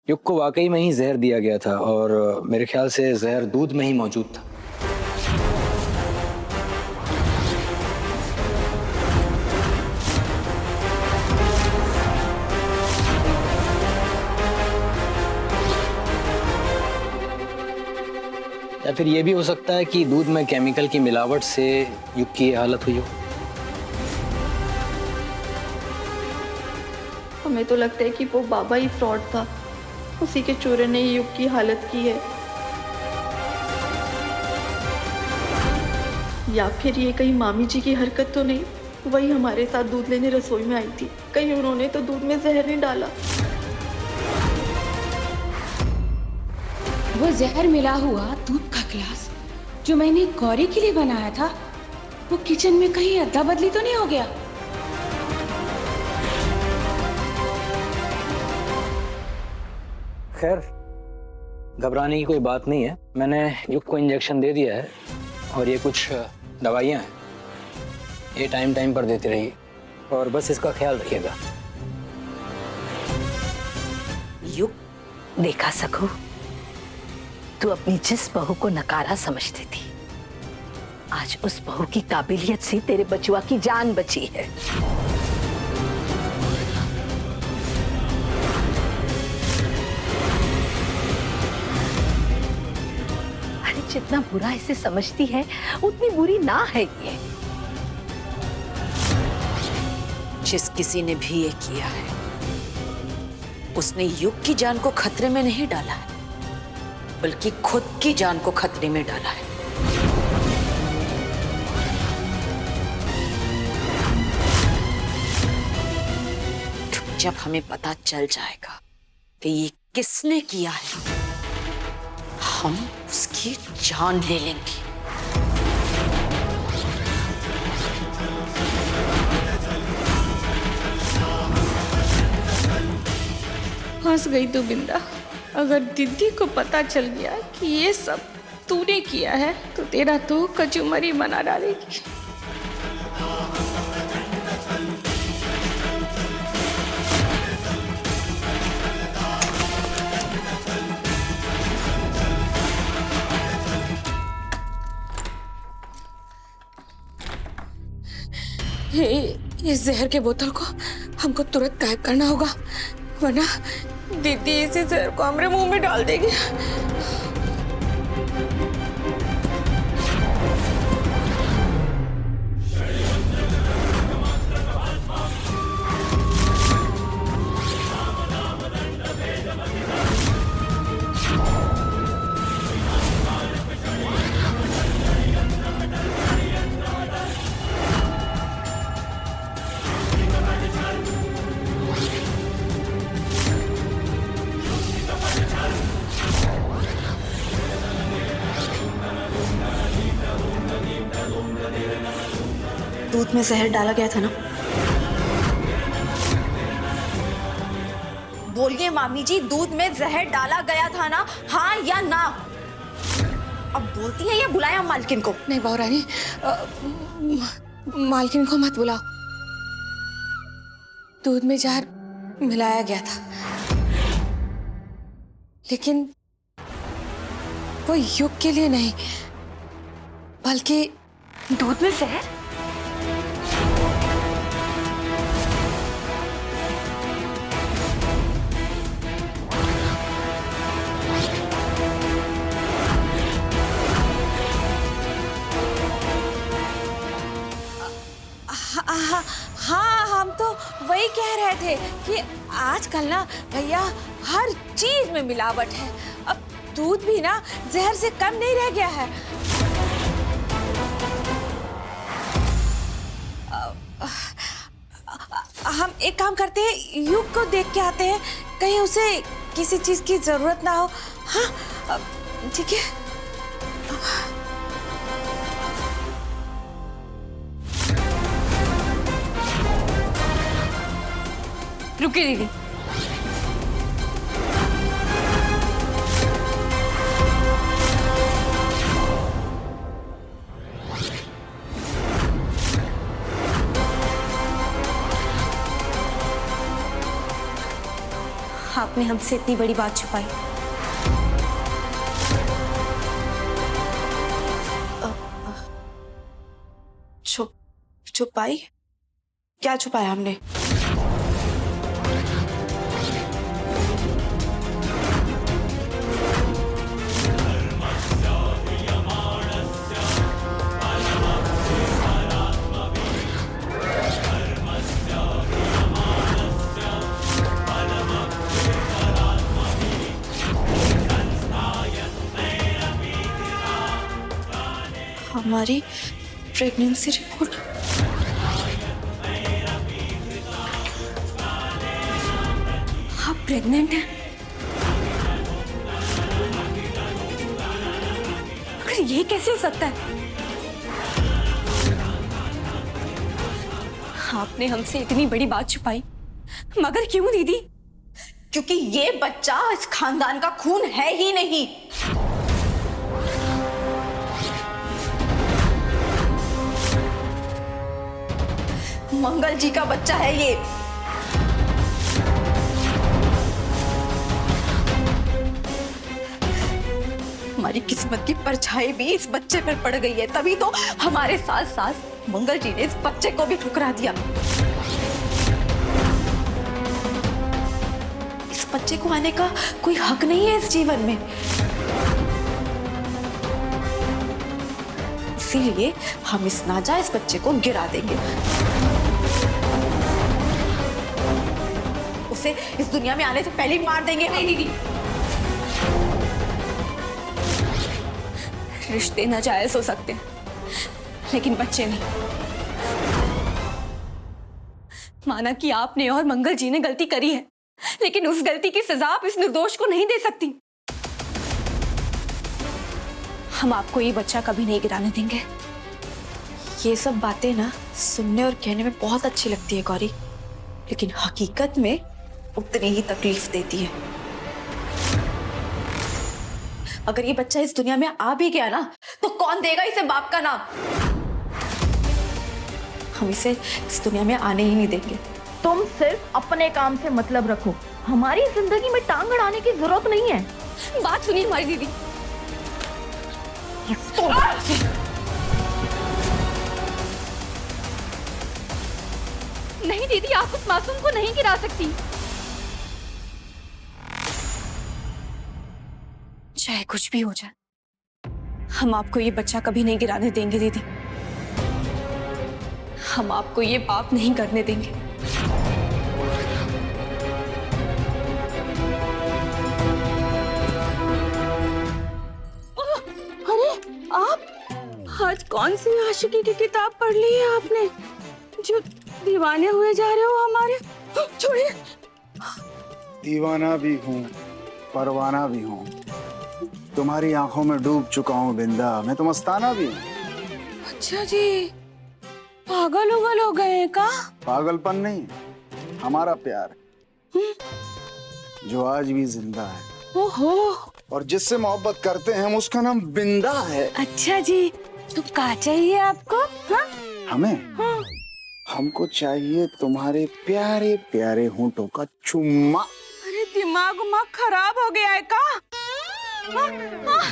युग को वाकई में ही जहर दिया गया था और मेरे ख्याल से जहर दूध में ही मौजूद था। या फिर ये भी हो सकता है कि दूध में केमिकल की मिलावट से युग की ये हालत हुई हो। हमें तो लगता है कि वो बाबा ही फ्रॉड था, उसी के चूरे ने ही युग की हालत की है। या फिर ये कहीं मामी जी की हरकत तो नहीं, वही हमारे साथ दूध लेने रसोई में आई थी, कहीं उन्होंने तो दूध में जहर नहीं डाला। वो जहर मिला हुआ दूध का गिलास जो मैंने गौरी के लिए बनाया था, वो किचन में कहीं अदला बदली तो नहीं हो गया? खैर, घबराने की कोई बात नहीं है। मैंने युग को इंजेक्शन दे दिया है और ये कुछ दवाइयाँ हैं, ये टाइम टाइम पर देती रहिए और बस इसका ख्याल रखिएगा। युग, देखा सकूं, तू अपनी जिस बहू को नकारा समझती थी, आज उस बहू की काबिलियत से तेरे बचुआ की जान बची है। अरे जितना बुरा इसे समझती है उतनी बुरी ना है ये। जिस किसी ने भी ये किया है, उसने युग की जान को खतरे में नहीं डाला है, बल्कि खुद की जान को खतरे में डाला है। जब हमें पता चल जाएगा कि ये किसने किया है, हम उसकी जान ले लेंगे। फंस गई तू बिंदा। अगर दीदी को पता चल गया कि ये सब तूने किया है तो तेरा तो कचूमरी बना डालेगी। इस जहर के बोतल को हमको तुरंत गायब करना होगा, वरना दीदी इसी जहर को हमारे मुंह में डाल देगी। दूध में जहर डाला गया था ना? बोलिए मामी जी, दूध में जहर डाला गया था ना, हाँ या ना? अब बोलती है या बुलाया मालकिन को? नहीं बहुरानी, मालकिन को मत बुलाओ। दूध में जहर मिलाया गया था, लेकिन वो युग के लिए नहीं, बल्कि दूध में जहर? हाँ, हम तो वही कह रहे थे कि आजकल ना भैया हर चीज में मिलावट है। अब दूध भी ना जहर से कम नहीं रह गया है। हम एक काम करते हैं, युग को देख के आते हैं, कहीं उसे किसी चीज की जरूरत ना हो। हाँ ठीक है। रुकिए दीदी। आपने हमसे इतनी बड़ी बात छुपाई? छुपाई? क्या छुपाया हमने? हमारी प्रेगनेंसी रिपोर्ट। आप प्रेग्नेंट हैं? मगर ये कैसे हो सकता है? आपने हमसे इतनी बड़ी बात छुपाई, मगर क्यों दीदी? क्योंकि ये बच्चा इस खानदान का खून है ही नहीं। मंगल जी का बच्चा है ये। हमारी किस्मत की परछाई भी इस बच्चे पर पड़ गई है, तभी तो हमारे साथ साथ मंगल जी ने इस बच्चे को भी ठुकरा दिया। इस बच्चे को आने का कोई हक नहीं है इस जीवन में। इसीलिए हम इस नाजायज बच्चे को गिरा देंगे, उसे इस दुनिया में आने से पहले ही मार देंगे। नहीं दीदी, रिश्ते नाजायज हो सकते हैं, लेकिन बच्चे नहीं। माना कि आपने और मंगल जी ने गलती करी है, लेकिन उस गलती की सजा आप इस निर्दोष को नहीं दे सकती। हम आपको ये बच्चा कभी नहीं गिराने देंगे। ये सब बातें ना सुनने और कहने में बहुत अच्छी लगती है गौरी, लेकिन हकीकत में उतनी ही तकलीफ देती है। अगर ये बच्चा इस दुनिया में आ भी गया ना, तो कौन देगा इसे बाप का नाम? हम इसे इस दुनिया में आने ही नहीं देंगे। तुम सिर्फ अपने काम से मतलब रखो, हमारी जिंदगी में टांग अड़ाने की जरूरत नहीं है। बात सुनिए हमारी दीदी। नहीं दीदी, आप उस मासूम को नहीं गिरा सकती। चाहे कुछ भी हो जाए, हम आपको ये बच्चा कभी नहीं गिराने देंगे दीदी। हम आपको ये पाप नहीं करने देंगे। अरे आप आज कौन सी आशिकी की किताब पढ़ ली है आपने, जो दीवाने हुए जा रहे हो हमारे? छोड़िए। दीवाना भी हूँ, परवाना भी हूँ, तुम्हारी आंखों में डूब चुका हूँ बिंदा, मैं तो मस्ताना भी हूँ। अच्छा जी, पागल उगल हो गए हैं का? पागलपन नहीं, हमारा प्यार जो आज भी जिंदा है। ओहो, और जिससे मोहब्बत करते हैं हम, उसका नाम बिंदा है। अच्छा जी, तो क्या चाहिए आपको? हाँ? हमें? हाँ। हमको चाहिए तुम्हारे प्यारे प्यारे होंठों का चुम्मा। अरे दिमाग उमाग खराब हो गया है का? हाँ? हाँ?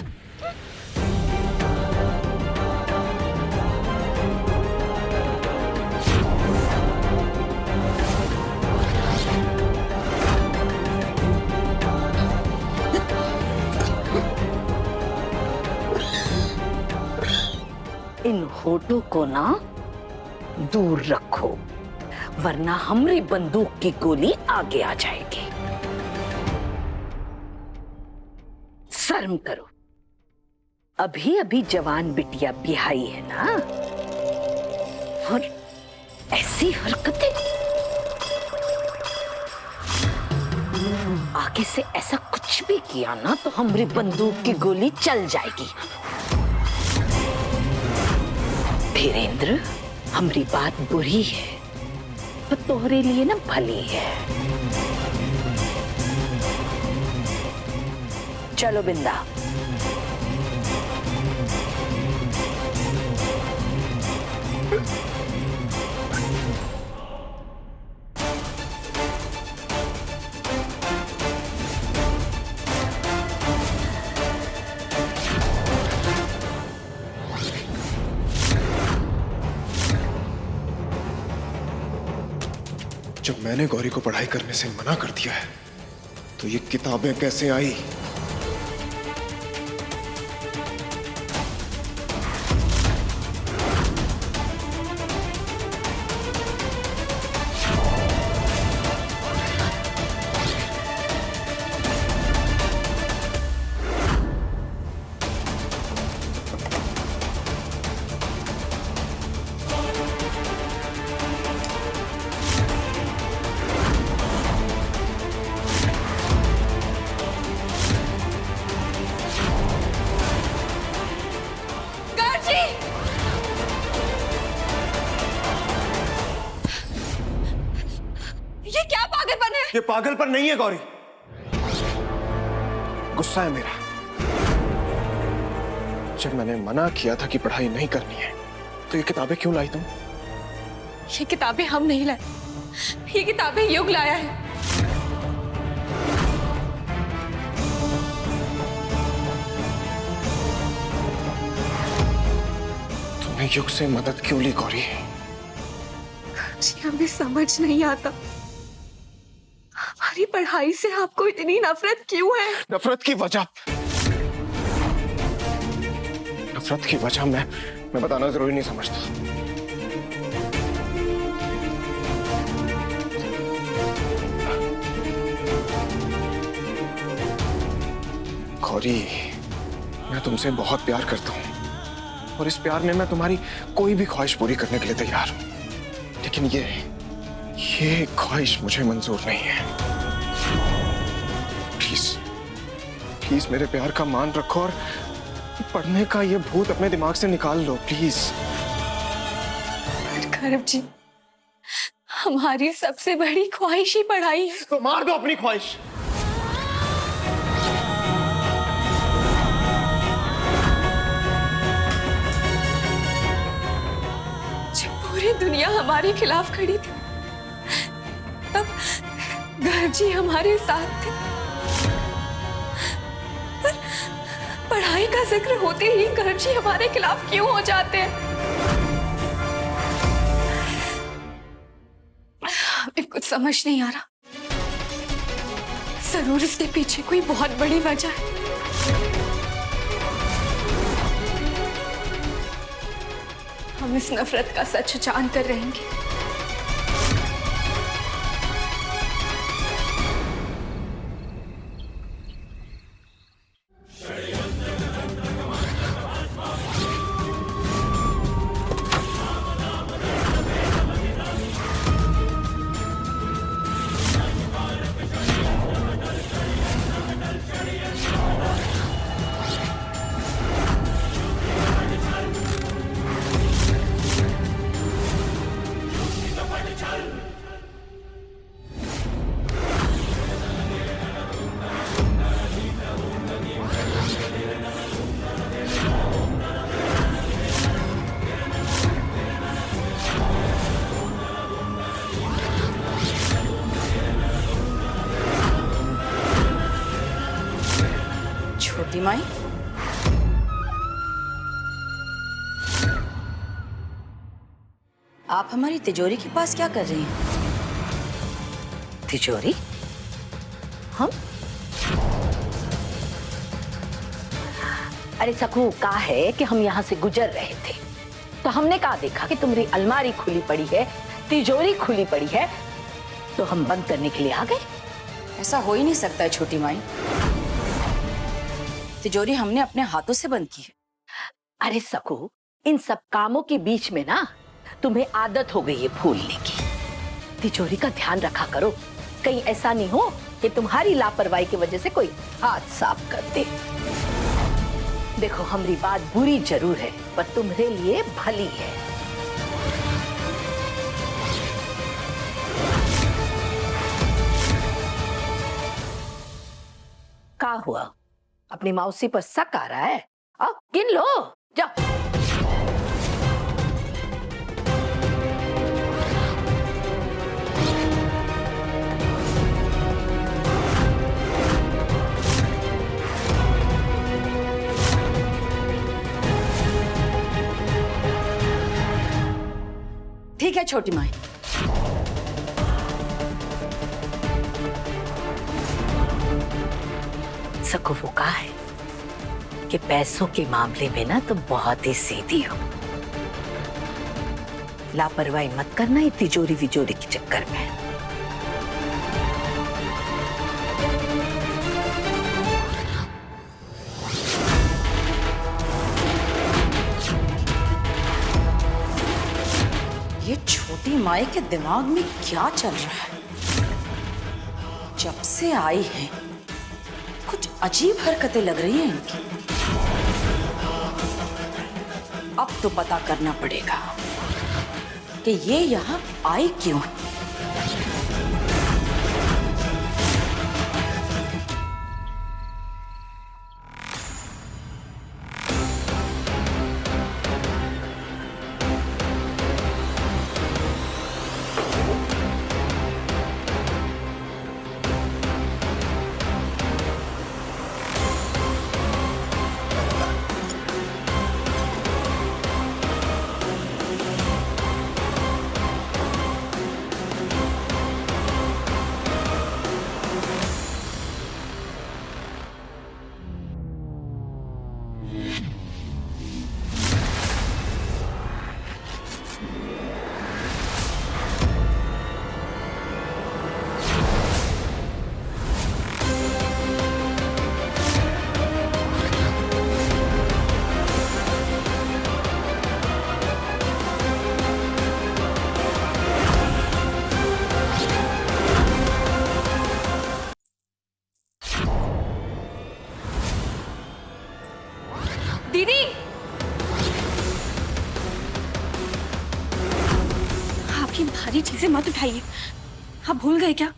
इन होठों को ना दूर रखो, वरना हमारी बंदूक की गोली आगे आ जाएगी। शर्म करो, अभी अभी जवान बिटिया बिहाई है ना, और ऐसी हरकतें। आगे से ऐसा कुछ भी किया ना तो हमारी बंदूक की गोली चल जाएगी। धीरेन्द्र, हमारी बात बुरी है तो तोहरे लिए ना भली है। चलो बिंदा। जब मैंने गौरी को पढ़ाई करने से मना कर दिया है तो ये किताबें कैसे आई? ये पागलपन नहीं है गौरी, गुस्सा है मेरा। जब मैंने मना किया था कि पढ़ाई नहीं करनी है तो ये किताबें क्यों लाई तुम? ये किताबें हम नहीं लाए, ये किताबें युग लाया है। तुमने युग से मदद क्यों ली गौरी? जी हमें समझ नहीं आता हमारी पढ़ाई से आपको इतनी नफरत क्यों है? नफरत की वजह मैं बताना जरूरी नहीं समझता। गौरी, मैं तुमसे बहुत प्यार करता हूं और इस प्यार में मैं तुम्हारी कोई भी ख्वाहिश पूरी करने के लिए तैयार हूं, लेकिन ये ख्वाहिश मुझे मंजूर नहीं है। प्लीज मेरे प्यार का मान रखो और पढ़ने का ये भूत अपने दिमाग से निकाल लो प्लीज। गौरव जी, हमारी सबसे बड़ी ख्वाहिश ही पढ़ाई है। तो मार दो अपनी ख्वाहिश। जब पूरी दुनिया हमारे खिलाफ खड़ी थी तब गौरव जी हमारे साथ थे, पर पढ़ाई का जिक्र होते ही गौरव जी हमारे खिलाफ क्यों हो जाते हैं? हमें कुछ समझ नहीं आ रहा। जरूर इसके पीछे कोई बहुत बड़ी वजह है। हम इस नफरत का सच जान कर रहेंगे। छोटी माई, आप हमारी तिजोरी के पास क्या कर रही हैं? तिजोरी? हम? अरे सकू, कहा है कि हम यहाँ से गुजर रहे थे तो हमने कहा देखा कि तुम्हारी अलमारी खुली पड़ी है, तिजोरी खुली पड़ी है, तो हम बंद करने के लिए आ गए। ऐसा हो ही नहीं सकता है छोटी माई। तिजोरी हमने अपने हाथों से बंद की है। अरे सकू, इन सब कामों के बीच में ना तुम्हें आदत हो गई है भूलने की। तिजोरी का ध्यान रखा करो, कहीं ऐसा नहीं हो कि तुम्हारी लापरवाही की वजह से कोई हाथ साफ कर दे। देखो, हमारी बात बुरी जरूर है पर तुम्हारे लिए भली है। क्या हुआ? अपनी मौसी पर शक आ रहा है? आओ गिन लो, जाओ। ठीक है छोटी माई, सको वो कहा है कि पैसों के मामले में ना तुम बहुत ही सीधी हो। लापरवाही मत करना ये तिजोरी विजोरी के चक्कर में। ये छोटी माई के दिमाग में क्या चल रहा है? जब से आई है कुछ अजीब हरकतें लग रही हैं इनकी। अब तो पता करना पड़ेगा कि ये यहाँ आई क्यों है। दीदी, आपकी भारी चीजें मत उठाइए। आप भूल गए क्या?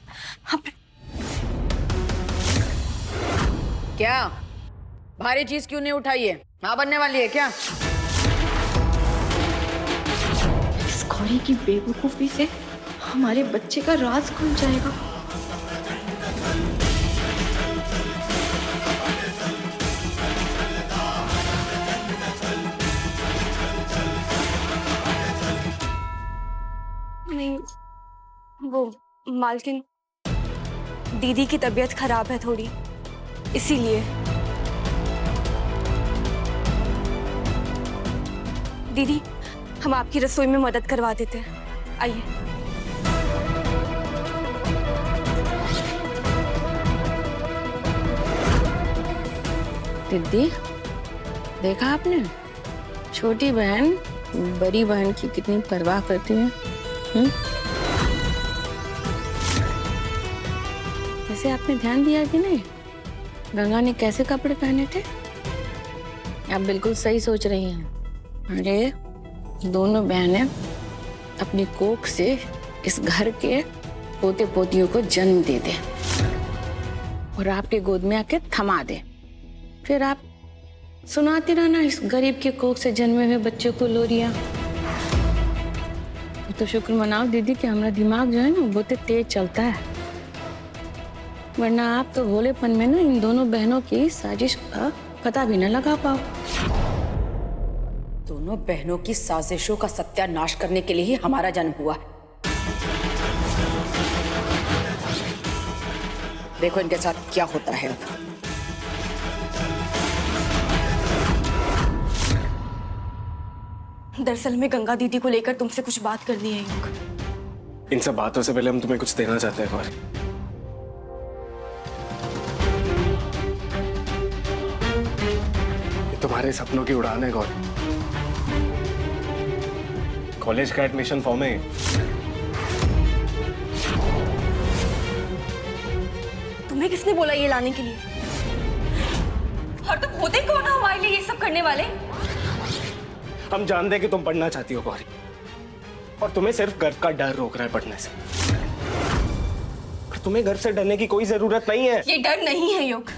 आप क्या भारी चीज क्यों नहीं उठाई है? मां बनने वाली है क्या? इस गौरी की बेवकूफी से हमारे बच्चे का राज खुल जाएगा। नहीं, वो मालकिन, दीदी की तबीयत खराब है थोड़ी, इसीलिए। दीदी, हम आपकी रसोई में मदद करवा देते हैं, आइए। दीदी, देखा आपने छोटी बहन बड़ी बहन की कितनी परवाह करती है। वैसे आपने ध्यान दिया कि नहीं, गंगा ने कैसे कपड़े पहने थे? आप बिल्कुल सही सोच रही हैं। अरे दोनों बहनें अपनी कोख से इस घर के पोते पोतियों को जन्म दे दें और आपके गोद में आके थमा दें। फिर आप सुनाते रहना इस गरीब के कोख से जन्मे हुए बच्चों को लोरियां। तो शुक्र मनाओ दीदी कि हमारा दिमाग जो है ना बहुत तेज चलता है, वरना आप तो भोलेपन में ना इन दोनों बहनों की साजिश का पता भी न लगा पाओ। दोनों बहनों की साजिशों का सत्यानाश करने के लिए ही हमारा जन्म हुआ है। देखो इनके साथ क्या होता है अब। दरअसल में गंगा दीदी को लेकर तुमसे कुछ बात करनी है युग। इन सब बातों से पहले हम तुम्हें कुछ देना चाहते हैं गौरी। ये तुम्हारे सपनों की उड़ान है गौरी। कॉलेज का एडमिशन फॉर्म है। तुम्हें किसने बोला ये लाने के लिए? और तुम होते कौन हो हमारे लिए ये सब करने वाले? हम जानते हैं कि तुम पढ़ना चाहती हो गौरी, और तुम्हें सिर्फ घर का डर रोक रहा है पढ़ने से। और तुम्हें घर से डरने की कोई जरूरत नहीं है। ये डर नहीं है युग,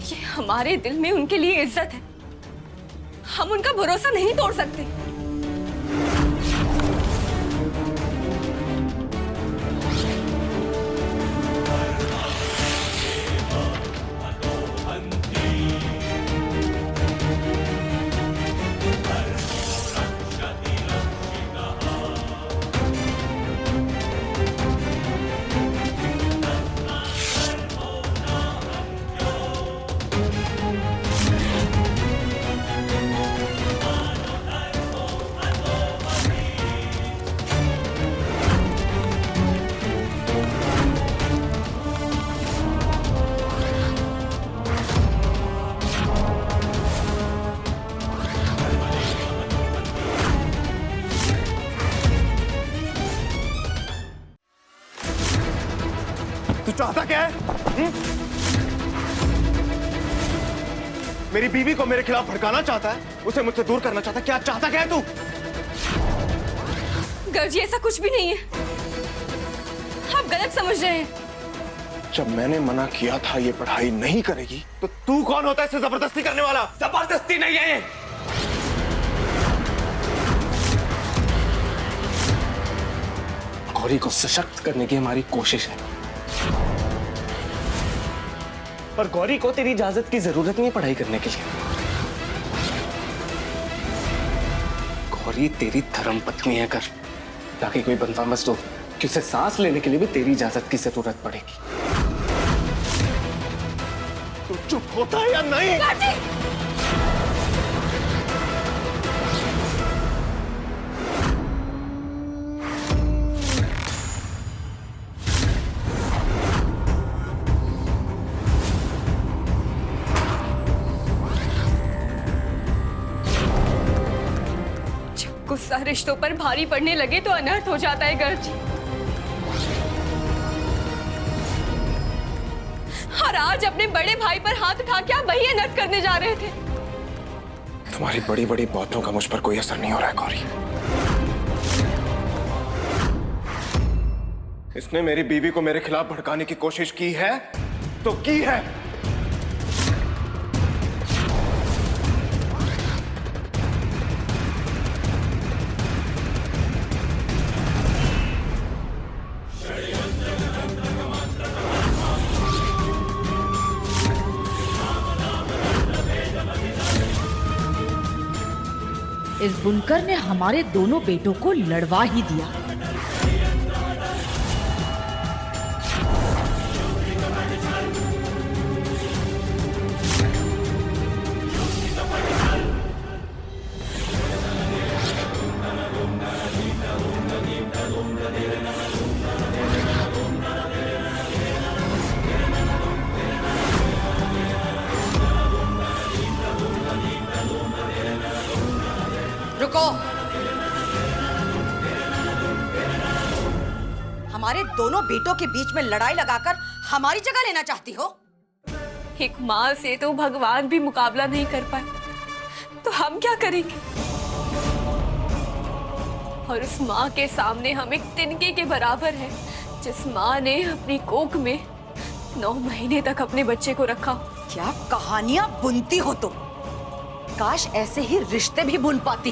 ये हमारे दिल में उनके लिए इज्जत है। हम उनका भरोसा नहीं तोड़ सकते। तू चाहता क्या है? मेरी बीवी को मेरे खिलाफ भड़काना चाहता है, उसे मुझसे दूर करना चाहता है। क्या चाहता क्या है तू? गर्जी ऐसा कुछ भी नहीं है, आप गलत समझ रहे हैं। जब मैंने मना किया था ये पढ़ाई नहीं करेगी, तो तू कौन होता है इसे जबरदस्ती करने वाला? जबरदस्ती नहीं है ये। गौरी को सशक्त करने की हमारी कोशिश है, पर गौरी को तेरी इजाजत की जरूरत नहीं है पढ़ाई करने के लिए। गौरी तेरी धर्म पत्नी है, कर ताकि कोई बदमाश हो कि उसे सांस लेने के लिए भी तेरी इजाजत की जरूरत पड़ेगी। तू चुप होता है या नहीं? गुस्सा रिश्तों पर भारी पड़ने लगे तो अनर्थ हो जाता है गर्जी। और आज अपने बड़े भाई पर हाथ उठा के आप वही अनर्थ करने जा रहे थे। तुम्हारी बड़ी बड़ी बातों का मुझ पर कोई असर नहीं हो रहा है गौरी। इसने मेरी बीवी को मेरे खिलाफ भड़काने की कोशिश की है तो की है। इस बुनकर ने हमारे दोनों बेटों को लड़वा ही दिया। रुको, हमारे दोनों बेटों के बीच में लड़ाई लगाकर हमारी जगह लेना चाहती हो? एक माँ से तो भगवान भी मुकाबला नहीं कर पाए, तो हम क्या करेंगे? और उस माँ के सामने हम एक तिनके के बराबर हैं, जिस माँ ने अपनी कोख में 9 महीने तक अपने बच्चे को रखा। क्या कहानियां बुनती हो तुम? काश ऐसे ही रिश्ते भी बुन पाती।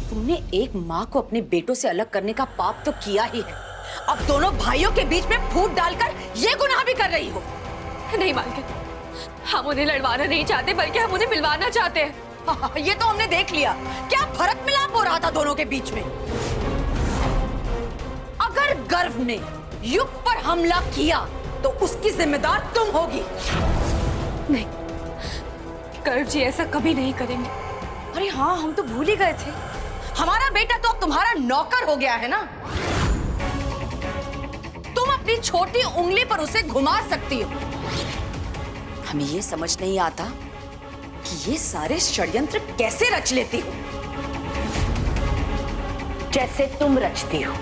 तुमने एक माँ को अपने बेटों से अलग करने का पाप तो किया ही है, अब दोनों भाइयों के बीच में फूट डालकर ये गुनाह भी कर रही हो। नहीं मालकिन, हम उन्हें लड़वाना नहीं चाहते, बल्कि हम उन्हें मिलवाना चाहते हैं। ये तो हमने देख लिया, क्या फर्क मिलाप हो रहा था दोनों के बीच में। अगर गर्भ ने युग पर हमला किया तो उसकी जिम्मेदार तुम होगी। नहीं, गर्भ जी ऐसा कभी नहीं करेंगे। अरे हाँ, हम तो भूल ही गए थे, हमारा बेटा तो अब तुम्हारा नौकर हो गया है ना। तुम अपनी छोटी उंगली पर उसे घुमा सकती हो। हमें ये समझ नहीं आता कि ये सारे षड्यंत्र कैसे रच लेती हो। जैसे तुम रचती हो।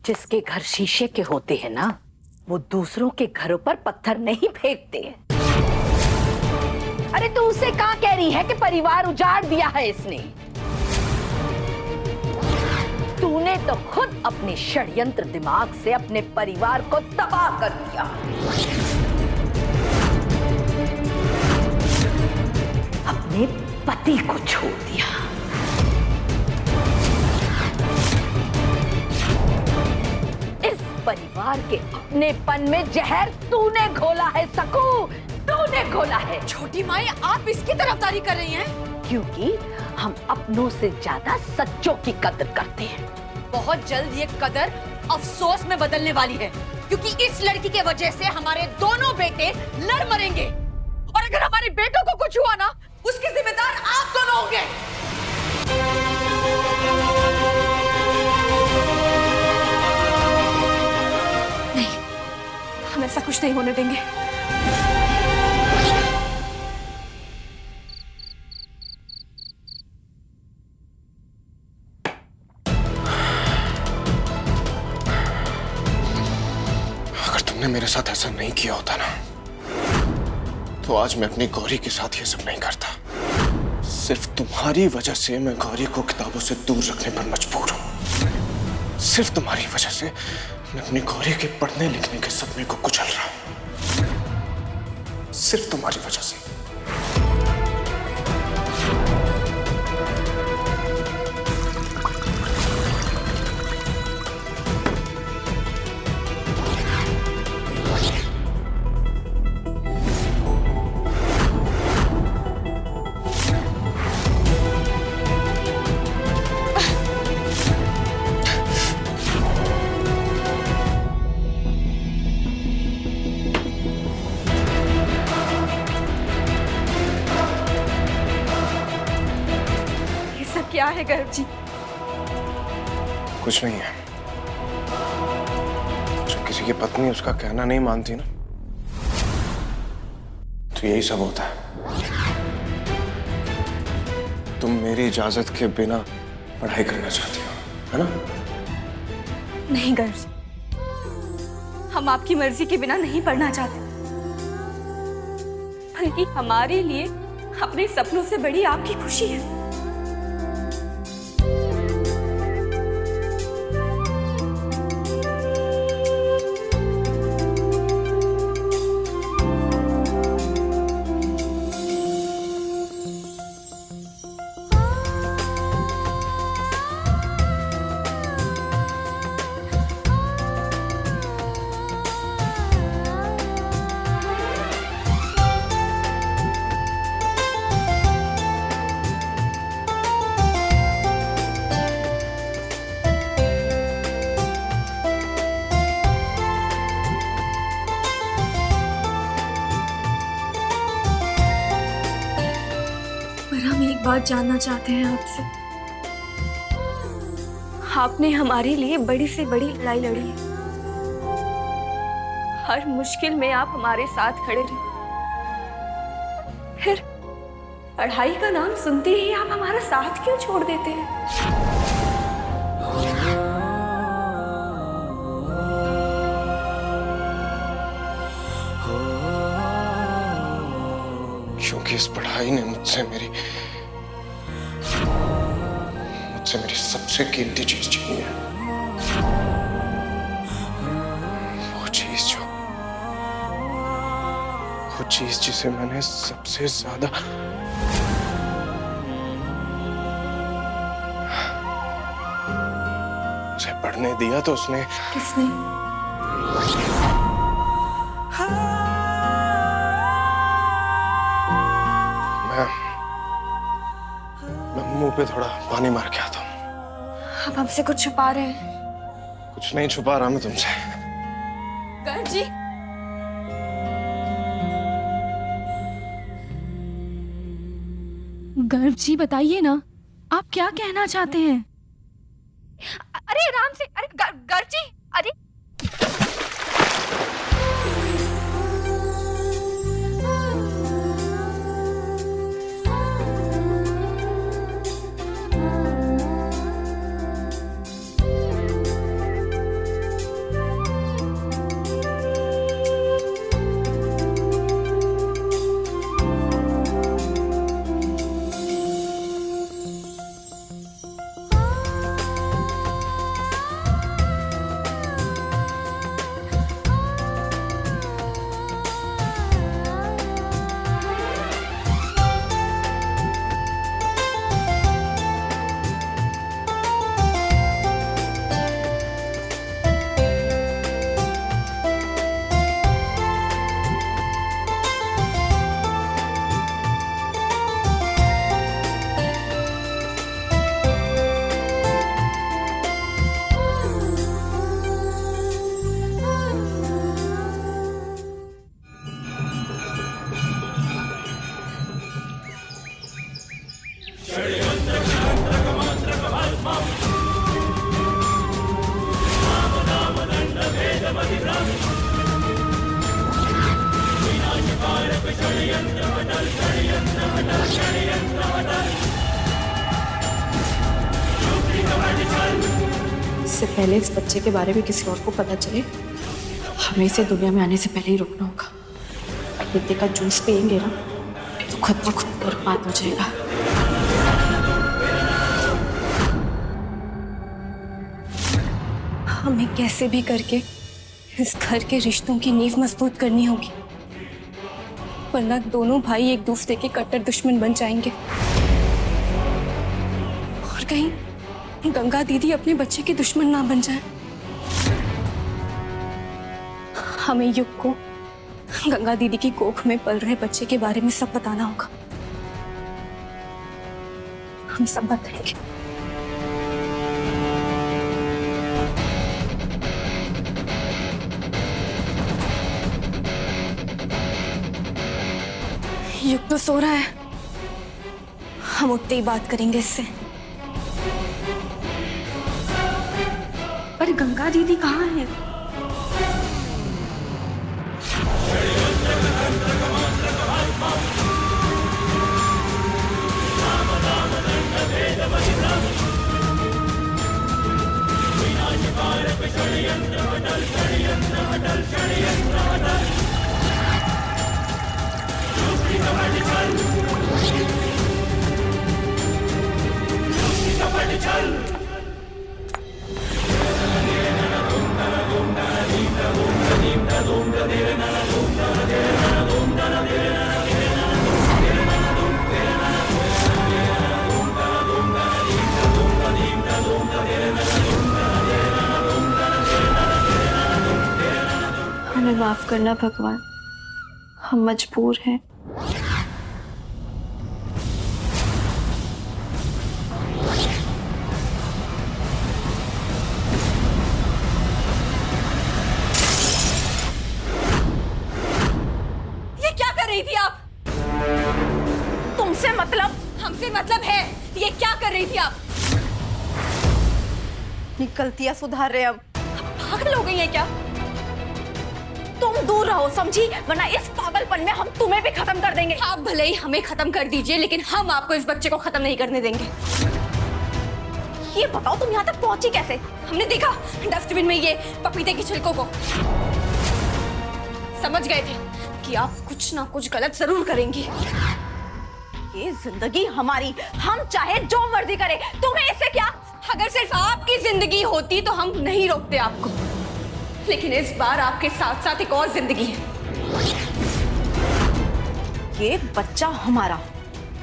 जिसके घर शीशे के होते हैं ना, वो दूसरों के घरों पर पत्थर नहीं फेंकते हैं। अरे तू उसे कहाँ कह रही है कि परिवार उजाड़ दिया है इसने? तूने तो खुद अपने षड्यंत्र दिमाग से अपने परिवार को तबाह कर दिया। अपने पति को छोड़ दिया। परिवार के अपनेपन में जहर तूने घोला है सकू, तूने घोला है। छोटी माई, आप इसकी तरफदारी कर रही हैं? क्योंकि हम अपनों से ज्यादा सच्चों की कदर करते हैं। बहुत जल्द ये कदर अफसोस में बदलने वाली है, क्योंकि इस लड़की के वजह से हमारे दोनों बेटे लड़ मरेंगे, और अगर हमारे बेटों को कुछ हुआ ना, उसकी जिम्मेदार आप दोनों होंगे। कुछ नहीं होने देंगे। अगर तुमने मेरे साथ ऐसा नहीं किया होता ना, तो आज मैं अपनी गौरी के साथ ये सब नहीं करता। सिर्फ तुम्हारी वजह से मैं गौरी को किताबों से दूर रखने पर मजबूर हूं। सिर्फ तुम्हारी वजह से मैं अपनी गौरी के पढ़ने लिखने के सपने को कुचल रहा हूं। सिर्फ तुम्हारी वजह से। क्या है गर्भ जी? कुछ नहीं है। जब किसी की पत्नी उसका कहना नहीं मानती ना, तो यही सब होता है। तुम मेरी इजाजत के बिना पढ़ाई करना चाहती हो, है ना? नहीं गर्भ जी, हम आपकी मर्जी के बिना नहीं पढ़ना चाहते, बल्कि हमारे लिए अपने सपनों से बड़ी आपकी खुशी है। बात जानना चाहते हैं आपसे। आपने हमारे लिए बड़ी से बड़ी लड़ाई लड़ी है। हर मुश्किल में आप हमारे साथ खड़े रहे, फिर पढ़ाई का नाम सुनते ही आप हमारा साथ क्यों छोड़ देते हैं? क्योंकि इस पढ़ाई ने मुझसे मेरी सबसे कीमती चीज छीनी है। वो चीज जिसे मैंने सबसे ज्यादा उसे पढ़ने दिया तो उसने किसने? मैं मुंह पे थोड़ा पानी मार के आता हूँ। आप हमसे कुछ छुपा रहे हैं? कुछ नहीं छुपा रहा मैं तुमसे। गर्भ जी, गर्भ जी बताइए ना, आप क्या कहना चाहते हैं? अरे आराम से। अरे गर्भ जी, अरे इससे पहले इस बच्चे के बारे में किसी और को पता चले, हमें इसे दुनिया में आने से पहले ही रोकना होगा। विद्या का जूस पियेंगे ना तो खुद ब खुद बर्बाद हो जाएगा। हमें कैसे भी करके इस घर के रिश्तों की नींव मजबूत करनी होगी, वरना दोनों भाई एक दूसरे के कट्टर दुश्मन बन जाएंगे। और कहीं गंगा दीदी अपने बच्चे की दुश्मन ना बन जाए। हमें युग को गंगा दीदी की कोख में पल रहे बच्चे के बारे में सब बताना होगा। हम सब बताएंगे। युग तो सो रहा है, हम उठते ही बात करेंगे इससे। पर गंगा दीदी कहाँ है? हमें माफ करना भगवान, हम मजबूर हैं। ये क्या कर रही थी आप? तुमसे मतलब हमसे मतलब है। ये क्या कर रही थी आप? गलतियां सुधार रहे हम। पागल हो गई है क्या? तुम दूर रहो समझी, वरना इस पागलपन में हम तुम्हें भी खत्म कर देंगे। आप भले ही हमें खत्म कर दीजिए, लेकिन हम आपको इस बच्चे को खत्म नहीं करने देंगे। ये बताओ तुम यहाँ तक पहुंची कैसे? हमने देखा डस्टबिन में ये पपीते की छिलकों को। समझ गए थे कि आप कुछ ना कुछ गलत जरूर करेंगी। ये जिंदगी हमारी, हम चाहे जो मर्जी करें, तुम्हें इससे क्या? अगर सिर्फ आपकी जिंदगी होती तो हम नहीं रोकते आपको, लेकिन इस बार आपके साथ साथ एक और जिंदगी है। ये बच्चा हमारा,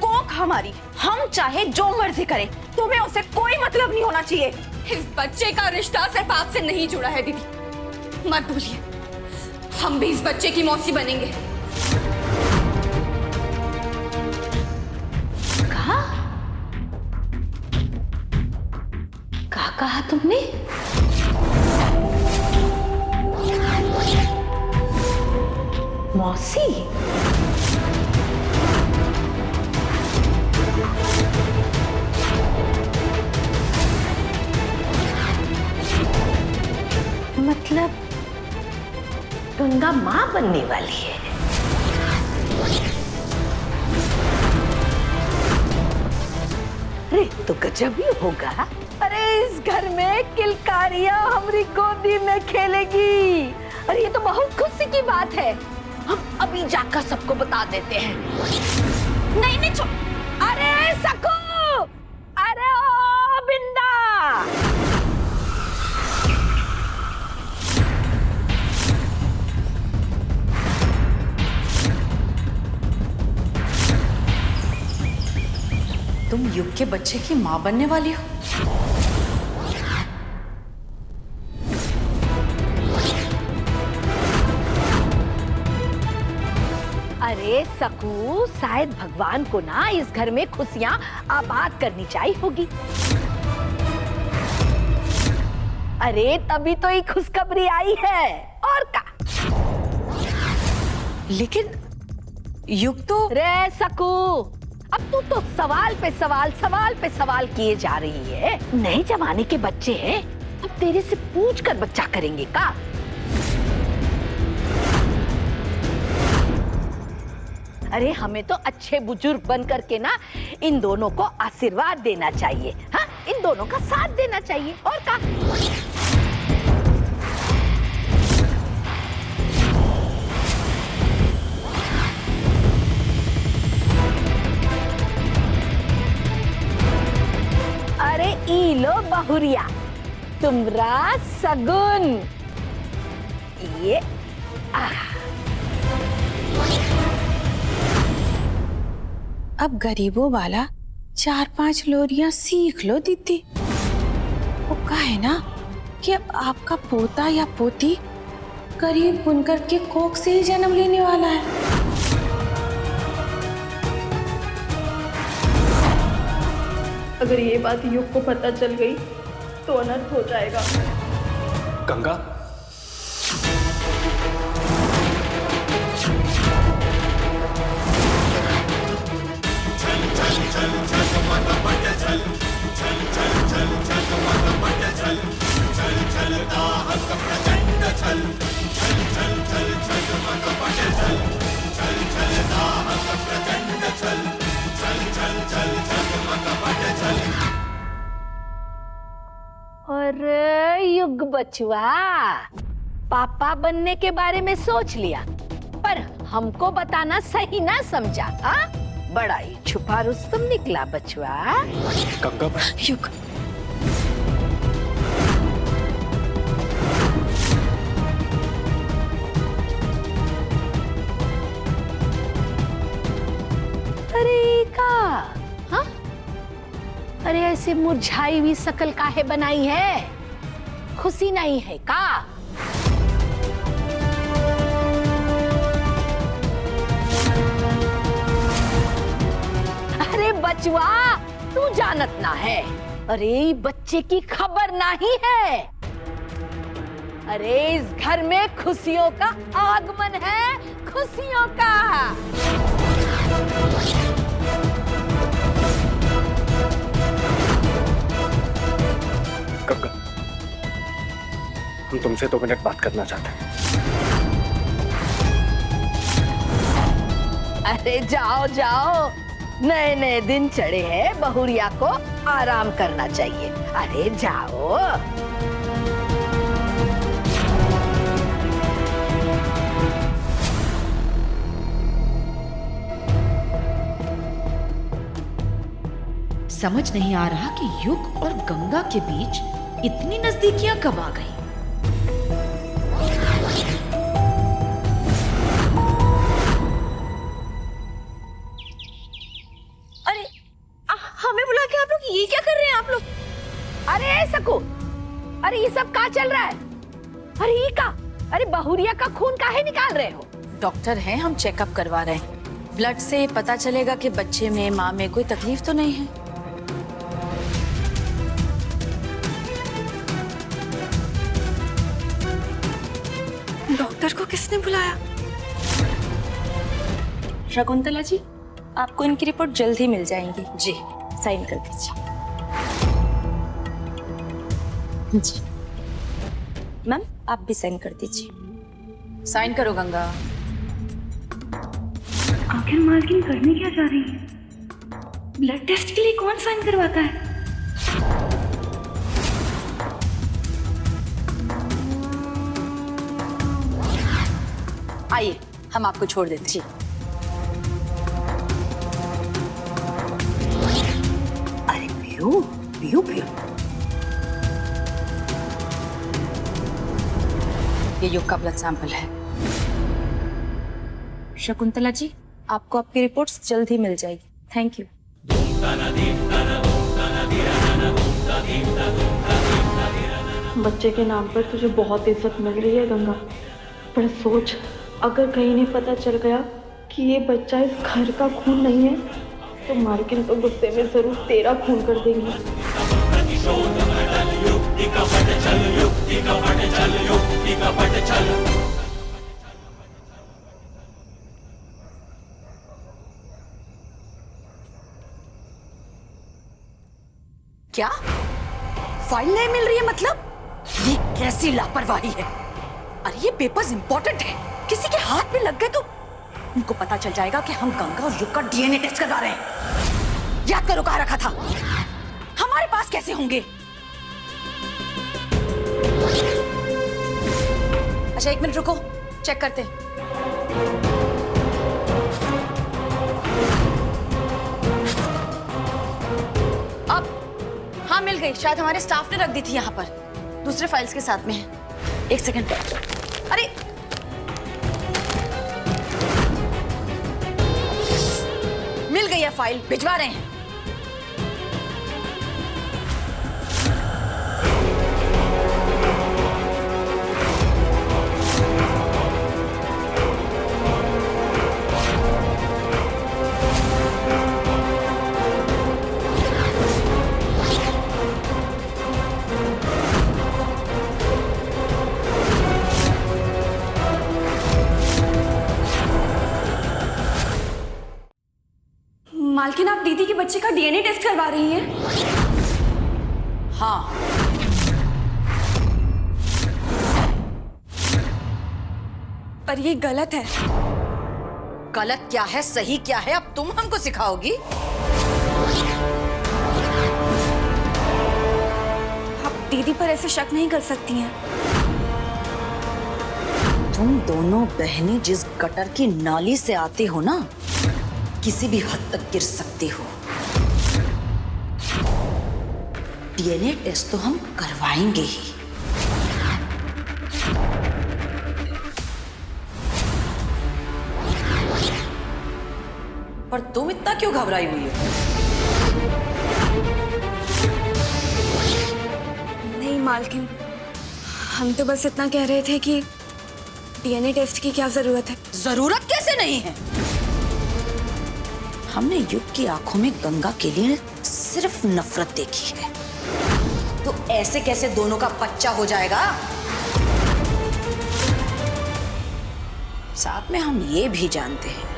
कोख हमारी, हम चाहे जो मर्जी करें, तुम्हें उससे कोई मतलब नहीं होना चाहिए। इस बच्चे का रिश्ता सिर्फ आपसे नहीं जुड़ा है दीदी, मत भूलिए। हम भी इस बच्चे की मौसी बनेंगे। कहा तुमने? मौसी? मतलब गंगा माँ बनने वाली है। अरे तो गजब ही होगा। अरे इस घर में किलकारियां हमारी गोदी में खेलेगी। अरे ये तो बहुत खुशी की बात है। हम अभी जाकर सबको बता देते हैं। नहीं नहीं अरे सकू, अरे ओ बिंदा, तुम युग के बच्चे की माँ बनने वाली हो? अरे सकू, शायद भगवान को ना इस घर में खुशियां आबाद करनी चाहिए होगी। अरे तभी तो ये खुशखबरी आई है। और का? लेकिन युग तो... रे सकू, अब तू तो सवाल पे सवाल किए जा रही है। नए जमाने के बच्चे हैं, अब तेरे से पूछ कर बच्चा करेंगे का? अरे हमें तो अच्छे बुजुर्ग बन करके ना इन दोनों को आशीर्वाद देना चाहिए। हाँ, इन दोनों का साथ देना चाहिए और क्या। अरे ई लो बहुरिया, तुमरा सगुन। ये अब गरीबों वाला 4-5 लोरियां सीख लो दीदी। वो कहे ना कि अब आपका पोता या पोती गरीब बुनकर के कोख से ही जन्म लेने वाला है। अगर ये बात युग को पता चल गई तो अनर्थ हो जाएगा। गंगा, अरे युग बचवा, पापा बनने के बारे में सोच लिया पर हमको बताना सही ना समझा। हाँ, बड़ा ही छुपा रुस्तम निकला बचवा। गंगा, युग, अरे का, हाँ? अरे ऐसे मुरझाई हुई शकल काहे बनाई है? खुशी नहीं है का? अरे बचवा, तू जानत ना है। अरे बच्चे की खबर नहीं है। अरे इस घर में खुशियों का आगमन है, खुशियों का। गंगा, हम तुमसे 2 मिनट बात करना चाहते हैं। अरे जाओ जाओ, नए नए दिन चढ़े हैं, बहुरिया को आराम करना चाहिए। अरे जाओ। समझ नहीं आ रहा कि युग और गंगा के बीच इतनी नजदीकियां कब आ गई। अरे हमें बुला के आप लोग ये क्या कर रहे हैं आप लोग? अरे सकू, अरे ये सब क्या चल रहा है? अरे ये का, अरे बहुरिया का खून काहे निकाल रहे हो? डॉक्टर हैं, हम चेकअप करवा रहे हैं। ब्लड से पता चलेगा कि बच्चे में, माँ में कोई तकलीफ तो नहीं है। डॉक्टर को किसने बुलाया? शकुंतला जी, आपको इनकी रिपोर्ट जल्द ही मिल जाएंगी। जी, साइन कर दीजिए। जी मैम, आप भी साइन कर दीजिए। साइन करो गंगा। आखिर मालकिन करने क्या जा रही है? ब्लड टेस्ट के लिए कौन साइन करवाता है? आइए, हम आपको छोड़ देते हैं। अरे पियो पियो पियो। ये युग का ब्लड सैंपल है। शकुंतला जी, आपको आपकी रिपोर्ट्स जल्द ही मिल जाएगी। Thank you. बच्चे के नाम पर तुझे बहुत इज्जत मिल रही है गंगा, पर सोच अगर कहीं नहीं पता चल गया कि ये बच्चा इस घर का खून नहीं है तो मालकिन तो गुस्से में जरूर तेरा खून कर देंगे। क्या फाइल नहीं मिल रही है? मतलब ये कैसी लापरवाही है? अरे ये पेपर्स इंपॉर्टेंट है, किसी के हाथ में लग गए तो उनको पता चल जाएगा कि हम गंगा और युग का डीएनए टेस्ट करवा रहे हैं। याद करो कहाँ रखा था, हमारे पास कैसे होंगे? अच्छा 1 मिनट रुको, चेक करते हैं। अब हाँ मिल गई, शायद हमारे स्टाफ ने रख दी थी यहाँ पर, दूसरे फाइल्स के साथ में है। 1 सेकंड। अरे मिल गई है फाइल, भिजवा रहे हैं। मालकिन, आप दीदी के बच्चे का डीएनए टेस्ट करवा रही हैं? हाँ, पर ये गलत है। गलत क्या है सही क्या है अब तुम हमको सिखाओगी? आप दीदी पर ऐसे शक नहीं कर सकती हैं। तुम दोनों बहनें जिस गटर की नाली से आते हो ना, किसी भी हद तक गिर सकती हो। डीएनए टेस्ट तो हम करवाएंगे ही। पर तुम इतना क्यों घबराई हुई हो? नहीं मालकिन, हम तो बस इतना कह रहे थे कि डीएनए टेस्ट की क्या जरूरत है। जरूरत कैसे नहीं है? हमने युग की आंखों में गंगा के लिए सिर्फ नफरत देखी है, तो ऐसे कैसे दोनों का बच्चा हो जाएगा? साथ में हम ये भी जानते हैं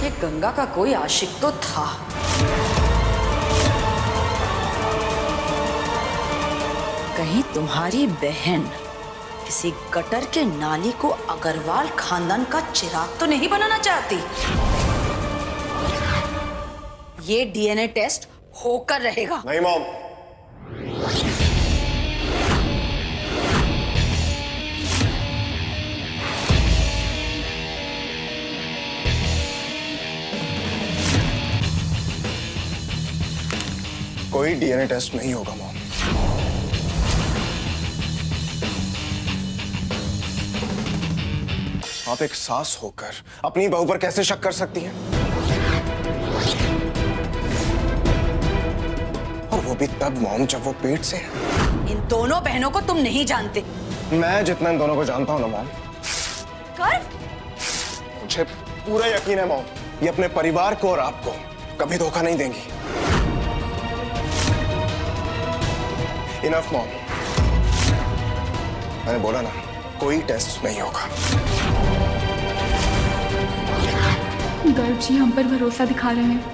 कि गंगा का कोई आशिक तो था। कहीं तुम्हारी बहन किसी गटर के नाली को अग्रवाल खानदान का चिराग तो नहीं बनाना चाहती? ये डीएनए टेस्ट होकर रहेगा। नहीं मॉम, कोई डीएनए टेस्ट नहीं होगा मॉम। आप एक सास होकर अपनी बहू पर कैसे शक कर सकती हैं? और वो भी तब मॉम जब वो पेट से है। इन दोनों बहनों को तुम नहीं जानते। मैं जितना इन दोनों को जानता हूं ना मॉम, कर मुझे पूरा यकीन है मॉम, ये अपने परिवार को और आपको कभी धोखा नहीं देंगी। इनफ मॉम, मैंने बोला ना, कोई टेस्ट नहीं होगा। गर्ग जी हम पर भरोसा दिखा रहे हैं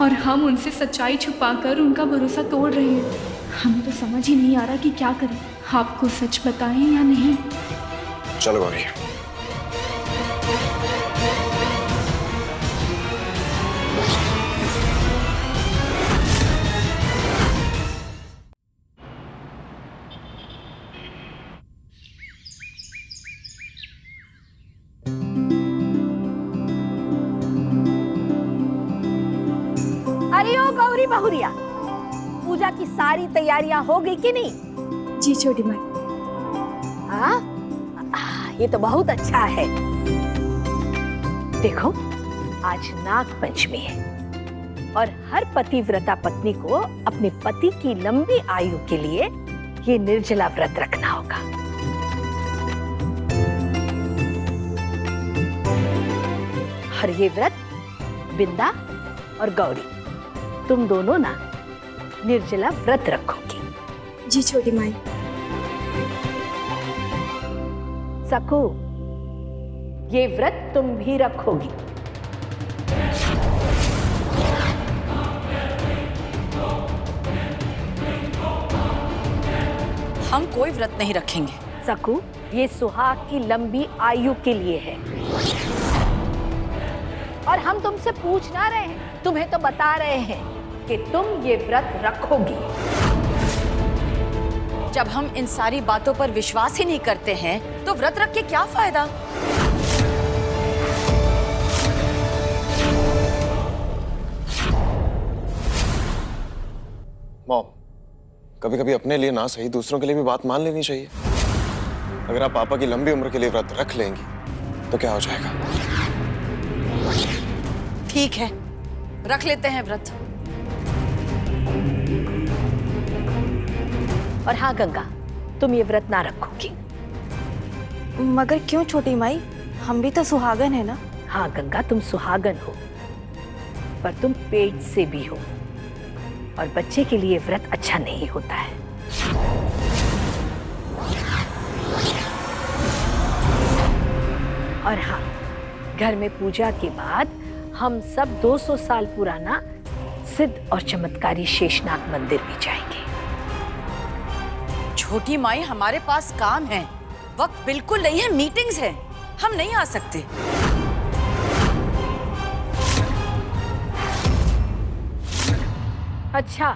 और हम उनसे सच्चाई छुपाकर उनका भरोसा तोड़ रहे हैं। हमें तो समझ ही नहीं आ रहा कि क्या करें, आपको सच बताएं या नहीं। चलो गौरी। अरे ओ गौरी बहुरिया, पूजा की सारी तैयारियां हो गई कि नहीं? जी छोटी माँ। हाँ, ये तो बहुत अच्छा है। देखो आज नाग पंचमी है और हर पतिव्रता पत्नी को अपने पति की लंबी आयु के लिए ये निर्जला व्रत रखना होगा। और ये व्रत बिंदा और गौरी तुम दोनों ना निर्जला व्रत रखोगी। जी छोटी माँ। सकू, ये व्रत तुम भी रखोगी। हम कोई व्रत नहीं रखेंगे। सकू, ये सुहाग की लंबी आयु के लिए है। और हम तुमसे पूछ ना रहे हैं, तुम्हें तो बता रहे हैं कि तुम ये व्रत रखोगी। जब हम इन सारी बातों पर विश्वास ही नहीं करते हैं तो व्रत रख के क्या फायदा? मॉम, कभी कभी अपने लिए ना सही दूसरों के लिए भी बात मान लेनी चाहिए। अगर आप पापा की लंबी उम्र के लिए व्रत रख लेंगी तो क्या हो जाएगा? ठीक है, रख लेते हैं व्रत। और हाँ गंगा, तुम ये व्रत ना रखोगी। मगर क्यों छोटी माई, हम भी तो सुहागन है ना। हाँ गंगा, तुम सुहागन हो, पर तुम पेट से भी हो, और बच्चे के लिए व्रत अच्छा नहीं होता है। और हाँ, घर में पूजा के बाद हम सब 200 साल पुराना सिद्ध और चमत्कारी शेषनाग मंदिर भी जाएंगे। छोटी माई, हमारे पास काम है, वक्त बिल्कुल नहीं है, मीटिंग्स है, हम नहीं आ सकते। अच्छा,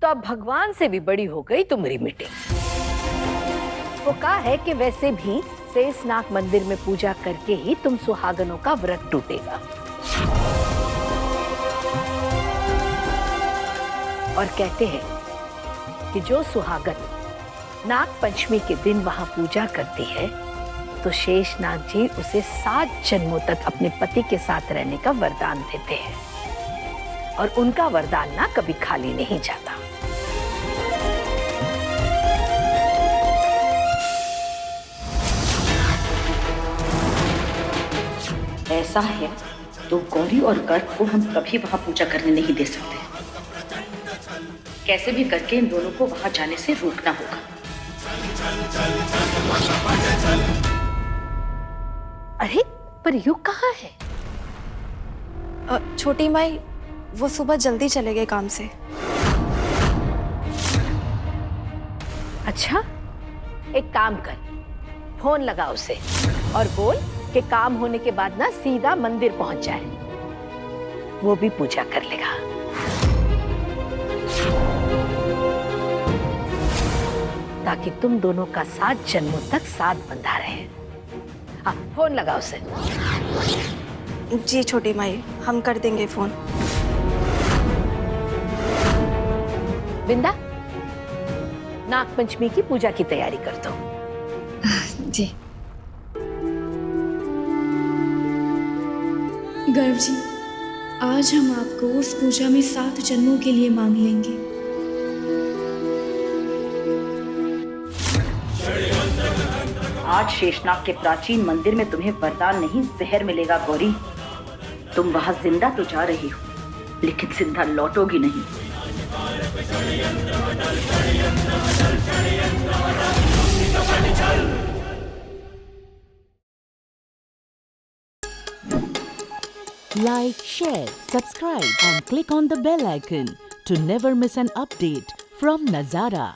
तो अब भगवान से भी बड़ी हो गई तुम्हारी मीटिंग। वो कहा है कि वैसे भी शेषनाग मंदिर में पूजा करके ही तुम सुहागनों का व्रत टूटेगा। और कहते हैं कि जो सुहागन नाग पंचमी के दिन वहां पूजा करती है तो शेषनाग जी उसे 7 जन्मों तक अपने पति के साथ रहने का वरदान देते हैं, और उनका वरदान ना कभी खाली नहीं जाता। ऐसा है तो गौरी और गर्ग को हम कभी वहां पूजा करने नहीं दे सकते। कैसे भी करके इन दोनों को वहां जाने से रोकना होगा। अरे पर युग कहाँ है? छोटी माई, वो सुबह जल्दी चले गए काम से। अच्छा, एक काम कर, फोन लगा उसे और बोल कि काम होने के बाद ना सीधा मंदिर पहुंच जाए, वो भी पूजा कर लेगा। ताकि तुम दोनों का 7 जन्मों तक साथ बंधा रहे। हाँ, फोन लगा उसे। जी छोटी माई, हम कर देंगे फोन। बिंदा, नाग पंचमी की पूजा की तैयारी कर दो। जी। गर्व जी, आज हम आपको उस पूजा में 7 जन्मों के लिए मांग लेंगे। आज शेषनाग के प्राचीन मंदिर में तुम्हें वरदान नहीं, जहर मिलेगा गौरी। तुम वहां जिंदा तो जा रही हो, लेकिन जिंदा लौटोगी नहीं। Like, share, subscribe and click on the bell icon to never miss an update from Nazara.